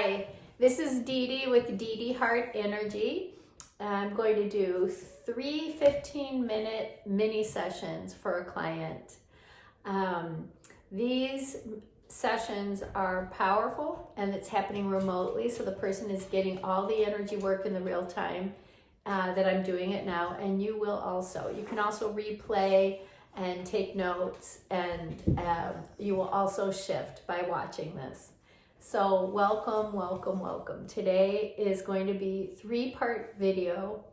Hi, this is Dee Dee with Dee Dee Heart Energy. I'm going to do 3 15-minute mini sessions for a client. These sessions are powerful and it's happening remotely, so the person is getting all the energy work in the real time that I'm doing it now, and you will also. You can also replay and take notes, and you will also shift by watching this. So welcome, welcome, welcome. Today is going to be 3-part video,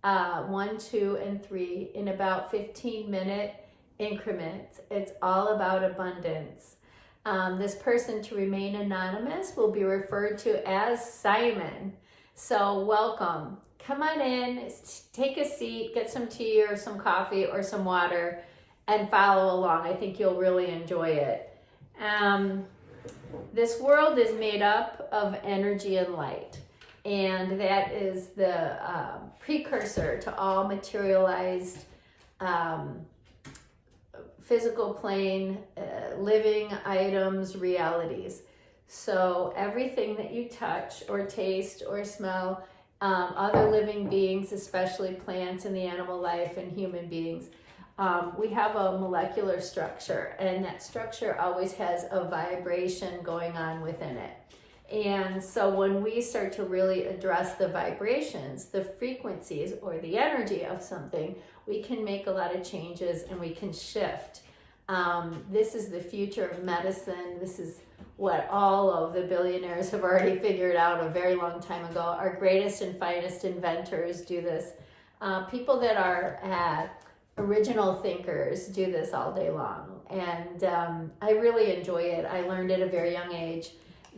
1, 2, and 3 in about 15-minute increments. It's all about abundance. This person, to remain anonymous, will be referred to as Simon. So welcome. Come on in, take a seat, get some tea or some coffee or some water, and follow along. I think you'll really enjoy it. This world is made up of energy and light, and that is the precursor to all materialized physical plane, living items, realities. So everything that you touch or taste or smell, other living beings, especially plants and the animal life and human beings, we have a molecular structure, and that structure always has a vibration going on within it. And so when we start to really address the vibrations, the frequencies, or the energy of something, we can make a lot of changes and we can shift. This is the future of medicine. This is what all of the billionaires have already figured out a very long time ago. Our greatest and finest inventors do this. People that are original thinkers do this all day long, and I really enjoy it. I learned at a very young age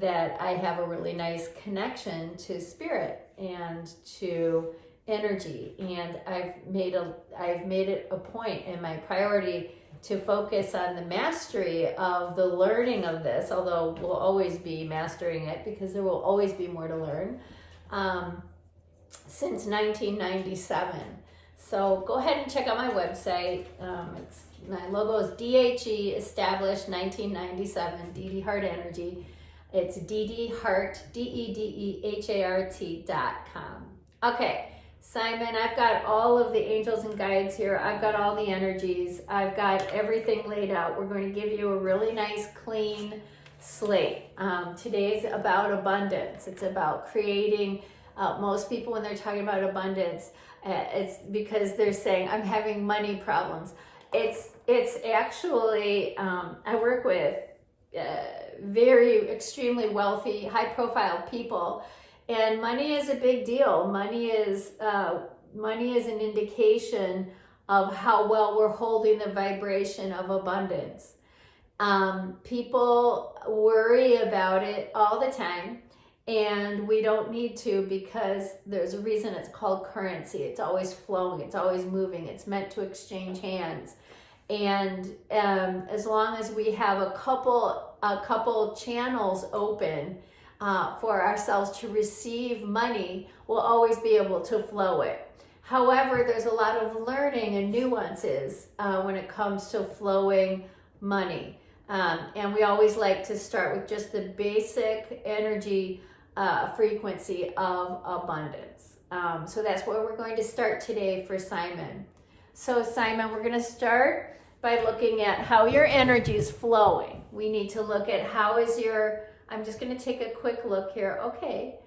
that I have a really nice connection to spirit and to energy, and I've made it a point in my priority to focus on the mastery of the learning of this, although we'll always be mastering it because there will always be more to learn, since 1997. So go ahead and check out my website. My logo is DHE, established 1997, Dee Dee Heart Energy. It's DeeDeeHeart, DeeDeeHart.com. Okay, Simon, I've got all of the angels and guides here. I've got all the energies. I've got everything laid out. We're going to give you a really nice, clean slate. Today's about abundance. It's about creating. Most people, when they're talking about abundance, it's because they're saying, I'm having money problems. It's actually, I work with very extremely wealthy, high profile people, and money is a big deal. Money is an indication of how well we're holding the vibration of abundance. People worry about it all the time, and we don't need to, because there's a reason it's called currency. It's always flowing, it's always moving, it's meant to exchange hands. And as long as we have a couple channels open for ourselves to receive money, we'll always be able to flow it. However, there's a lot of learning and nuances when it comes to flowing money. And we always like to start with just the basic energy frequency of abundance. So that's where we're going to start today for Simon. So Simon, we're going to start by looking at how your energy is flowing. We need to look at how is your, I'm just going to take a quick look here. Okay.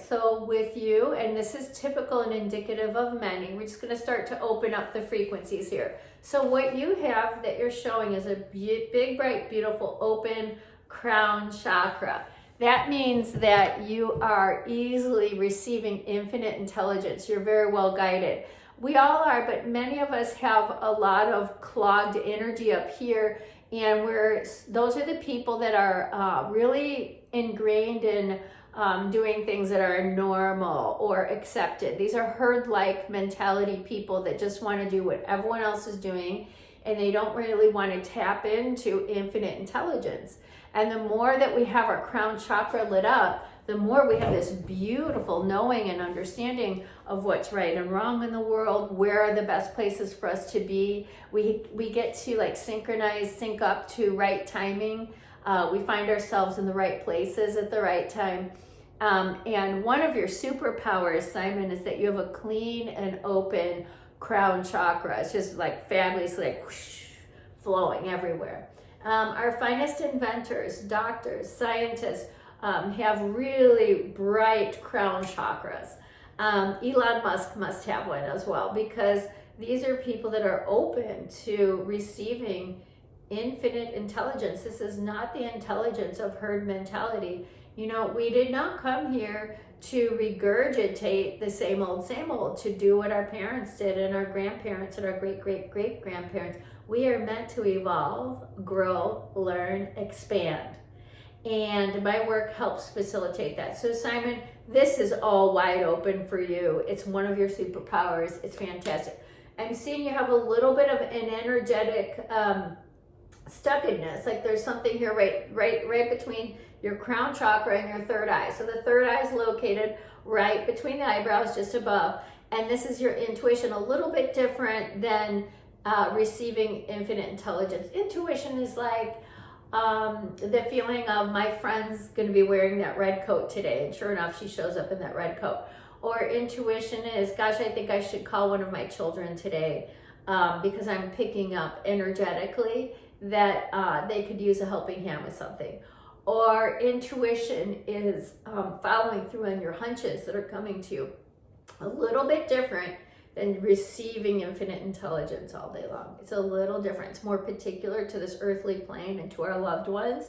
So with you, and this is typical and indicative of many, we're just going to start to open up the frequencies here. So what you have that you're showing is a big, bright, beautiful, open crown chakra. That means that you are easily receiving infinite intelligence. You're very well guided. We all are, but many of us have a lot of clogged energy up here, and those are the people that are really ingrained in doing things that are normal or accepted. These are herd-like mentality people that just want to do what everyone else is doing, and they don't really want to tap into infinite intelligence. And the more that we have our crown chakra lit up, the more we have this beautiful knowing and understanding of what's right and wrong in the world, where are the best places for us to be. We get to like sync up to right timing. We find ourselves in the right places at the right time. And one of your superpowers, Simon, is that you have a clean and open crown chakra. It's just like fabulously like whoosh, flowing everywhere. Our finest inventors, doctors, scientists have really bright crown chakras. Elon Musk must have one as well, because these are people that are open to receiving infinite intelligence. This is not the intelligence of herd mentality. You know, we did not come here to regurgitate the same old, to do what our parents did and our grandparents and our great grandparents. We are meant to evolve, grow, learn, expand. And my work helps facilitate that. So Simon, this is all wide open for you. It's one of your superpowers. It's fantastic. I'm seeing you have a little bit of an energetic stuckedness. Like there's something here right between your crown chakra and your third eye. So the third eye is located right between the eyebrows, just above. And this is your intuition, a little bit different than receiving infinite intelligence. Intuition is like the feeling of my friend's going to be wearing that red coat today, and sure enough she shows up in that red coat. Or intuition is, gosh, I think I should call one of my children today because I'm picking up energetically that they could use a helping hand with something. Or intuition is following through on your hunches that are coming to you. A little bit different than receiving infinite intelligence all day long. It's a little different. It's more particular to this earthly plane and to our loved ones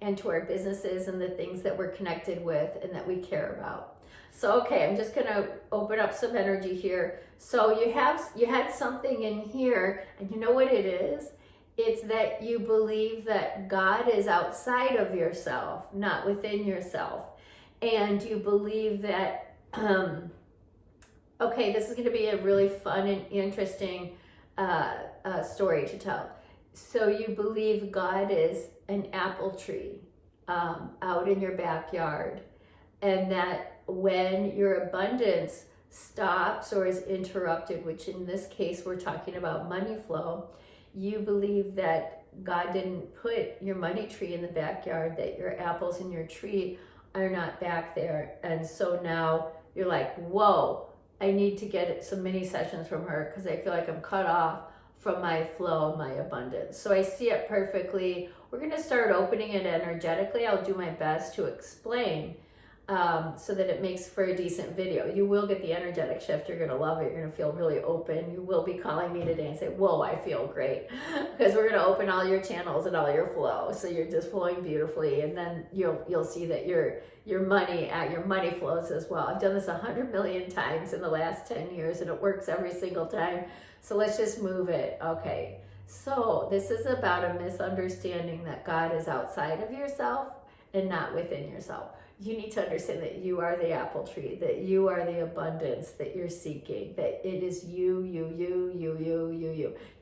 and to our businesses and the things that we're connected with and that we care about. So, okay, I'm just gonna open up some energy here. So you had something in here, and you know what it is? It's that you believe that God is outside of yourself, not within yourself. And you believe that, okay, this is going to be a really fun and interesting story to tell. So you believe God is an apple tree out in your backyard, and that when your abundance stops or is interrupted, which in this case we're talking about money flow, you believe that God didn't put your money tree in the backyard, that your apples in your tree are not back there. And so now you're like, whoa, I need to get some mini sessions from her because I feel like I'm cut off from my flow, my abundance. So I see it perfectly. We're going to start opening it energetically. I'll do my best to explain so that it makes for a decent video. You will get the energetic shift. You're going to love it. You're going to feel really open. You will be calling me today and say, whoa, I feel great. Because we're going to open all your channels and all your flow. So you're just flowing beautifully. And then you'll see that your money flows as well. I've done this 100 million times in the last 10 years, and it works every single time. So let's just move it. Okay. So this is about a misunderstanding that God is outside of yourself and not within yourself. You need to understand that you are the apple tree, that you are the abundance that you're seeking, that it is you.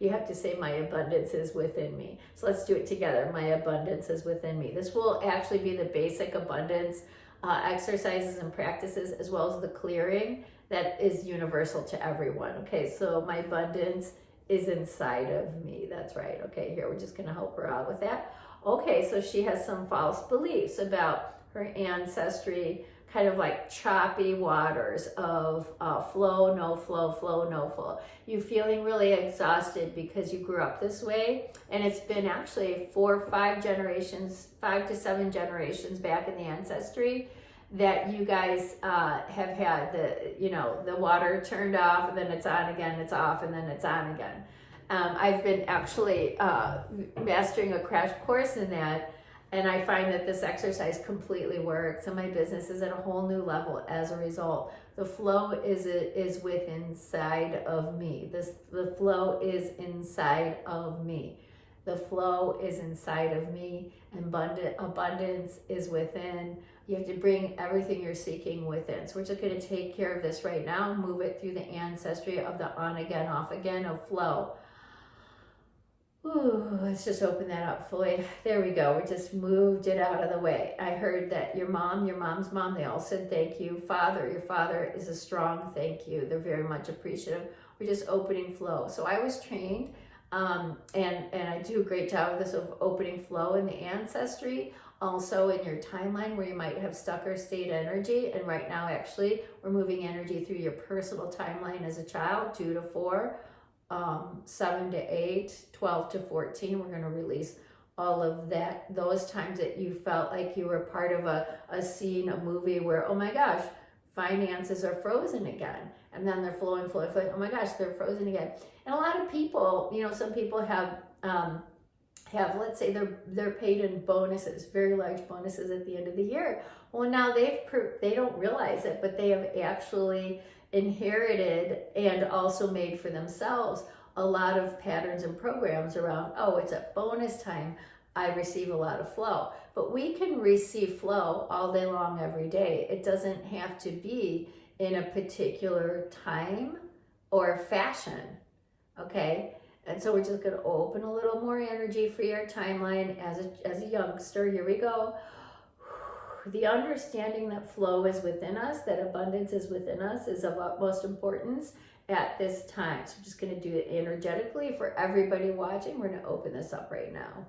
You have to say, my abundance is within me. So let's do it together. My abundance is within me. This will actually be the basic abundance exercises and practices, as well as the clearing that is universal to everyone. Okay, so my abundance is inside of me. That's right. Okay, here we're just going to help her out with that. Okay, so she has some false beliefs about her ancestry, kind of like choppy waters of flow, no flow, flow, no flow. You feeling really exhausted because you grew up this way, and it's been actually 5 to 7 generations back in the ancestry that you guys have had the water turned off, and then it's on again, it's off, and then it's on again. I've been actually mastering a crash course in that. And I find that this exercise completely works, and my business is at a whole new level as a result. The flow is within inside of me. The flow is inside of me. The flow is inside of me. And abundance is within. You have to bring everything you're seeking within. So we're just going to take care of this right now. Move it through the ancestry of the on again, off again of flow. Ooh, let's just open that up fully. There we go. We just moved it out of the way. I heard that your mom's mom, they all said thank you. Your father is a strong thank you. They're very much appreciative. We're just opening flow. So I was trained And I do a great job of this, of opening flow in the ancestry, also in your timeline where you might have stuck or stayed energy. And right now, actually, we're moving energy through your personal timeline as a child, 2 to 4, 7 to 8, 12 to 14. We're going to release all of that, those times that you felt like you were part of a scene, a movie where, oh my gosh, finances are frozen again. And then they're flowing, oh my gosh, they're frozen again. And a lot of people, some people have, let's say they're paid in bonuses, very large bonuses at the end of the year. Well, now they don't realize it, but they have actually inherited and also made for themselves a lot of patterns and programs around, oh, it's a bonus time, I receive a lot of flow. But we can receive flow all day long, every day. It doesn't have to be in a particular time or fashion, okay? And so we're just going to open a little more energy for your timeline as a youngster. Here we go. The understanding that flow is within us, that abundance is within us, is of utmost importance at this time. So I'm just going to do it energetically for everybody watching. We're going to open this up right now.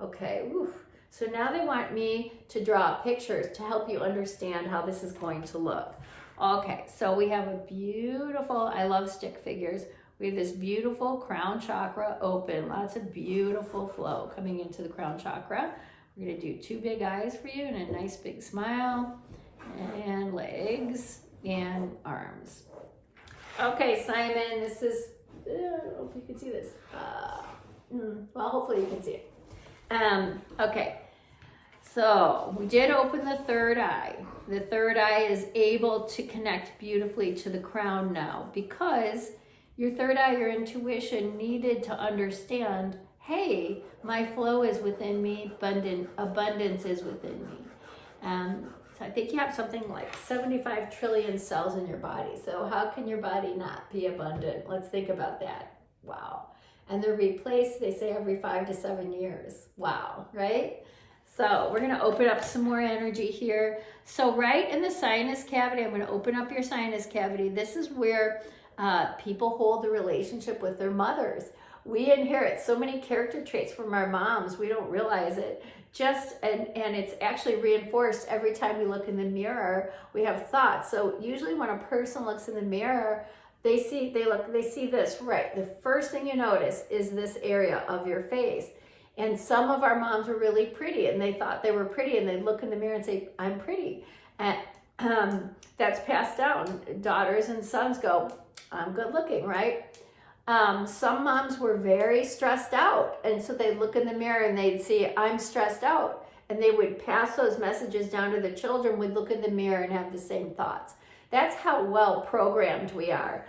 Okay. Whew. So now they want me to draw pictures to help you understand how this is going to look. Okay. So we have a beautiful, I love stick figures. We have this beautiful crown chakra open. Lots of beautiful flow coming into the crown chakra. We're going to do 2 big eyes for you and a nice big smile, and legs and arms. Okay, Simon, this is, I don't know if you can see this. Well, hopefully you can see it. Okay, so we did open the third eye. The third eye is able to connect beautifully to the crown now, because your third eye, your intuition, needed to understand, hey, my flow is within me, abundance is within me. So I think you have something like 75 trillion cells in your body. So how can your body not be abundant? Let's think about that. Wow. And they're replaced, they say, every 5 to 7 years. Wow, right? So we're going to open up some more energy here. So right in the sinus cavity, I'm going to open up your sinus cavity. This is where people hold the relationship with their mothers. We inherit so many character traits from our moms. We don't realize it. And it's actually reinforced every time we look in the mirror. We have thoughts. So usually when a person looks in the mirror, they see this, right? The first thing you notice is this area of your face. And some of our moms were really pretty and they thought they were pretty, and they'd look in the mirror and say, I'm pretty. And that's passed down. Daughters and sons go, I'm good looking, right? Some moms were very stressed out, and so they'd look in the mirror and they'd see, I'm stressed out, and they would pass those messages down to the children, would look in the mirror and have the same thoughts. That's how well programmed we are.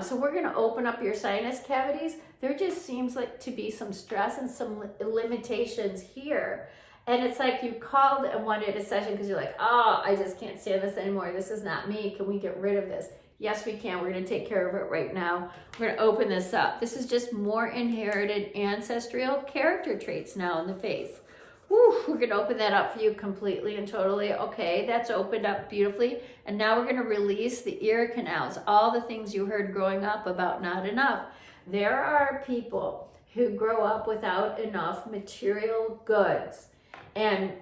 So we're going to open up your sinus cavities. There just seems like to be some stress and some limitations here. And it's like you called and wanted a session because you're like, oh, I just can't stand this anymore. This is not me. Can we get rid of this? Yes, we can. We're going to take care of it right now. We're going to open this up. This is just more inherited ancestral character traits now in the face. Whew, we're going to open that up for you completely and totally. Okay, that's opened up beautifully. And now we're going to release the ear canals, all the things you heard growing up about not enough. There are people who grow up without enough material goods, and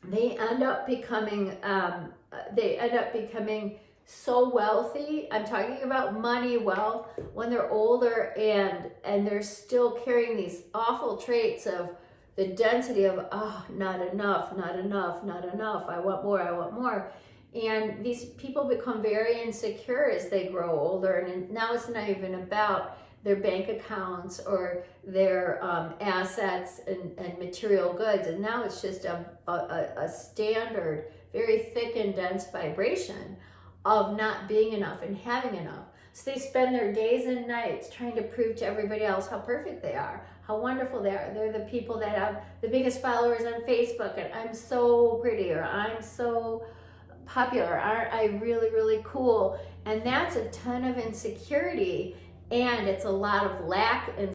they end up becoming so wealthy. I'm talking about money, wealth, when they're older, and they're still carrying these awful traits of the density of, oh, not enough, not enough, not enough. I want more, I want more. And these people become very insecure as they grow older. And now it's not even about their bank accounts or their assets and material goods. And now it's just a standard, very thick and dense vibration of not being enough and having enough. So they spend their days and nights trying to prove to everybody else how perfect they are, how wonderful they are. They're the people that have the biggest followers on Facebook, and I'm so pretty, or I'm so popular, aren't I really, really cool? And that's a ton of insecurity, and it's a lot of lack and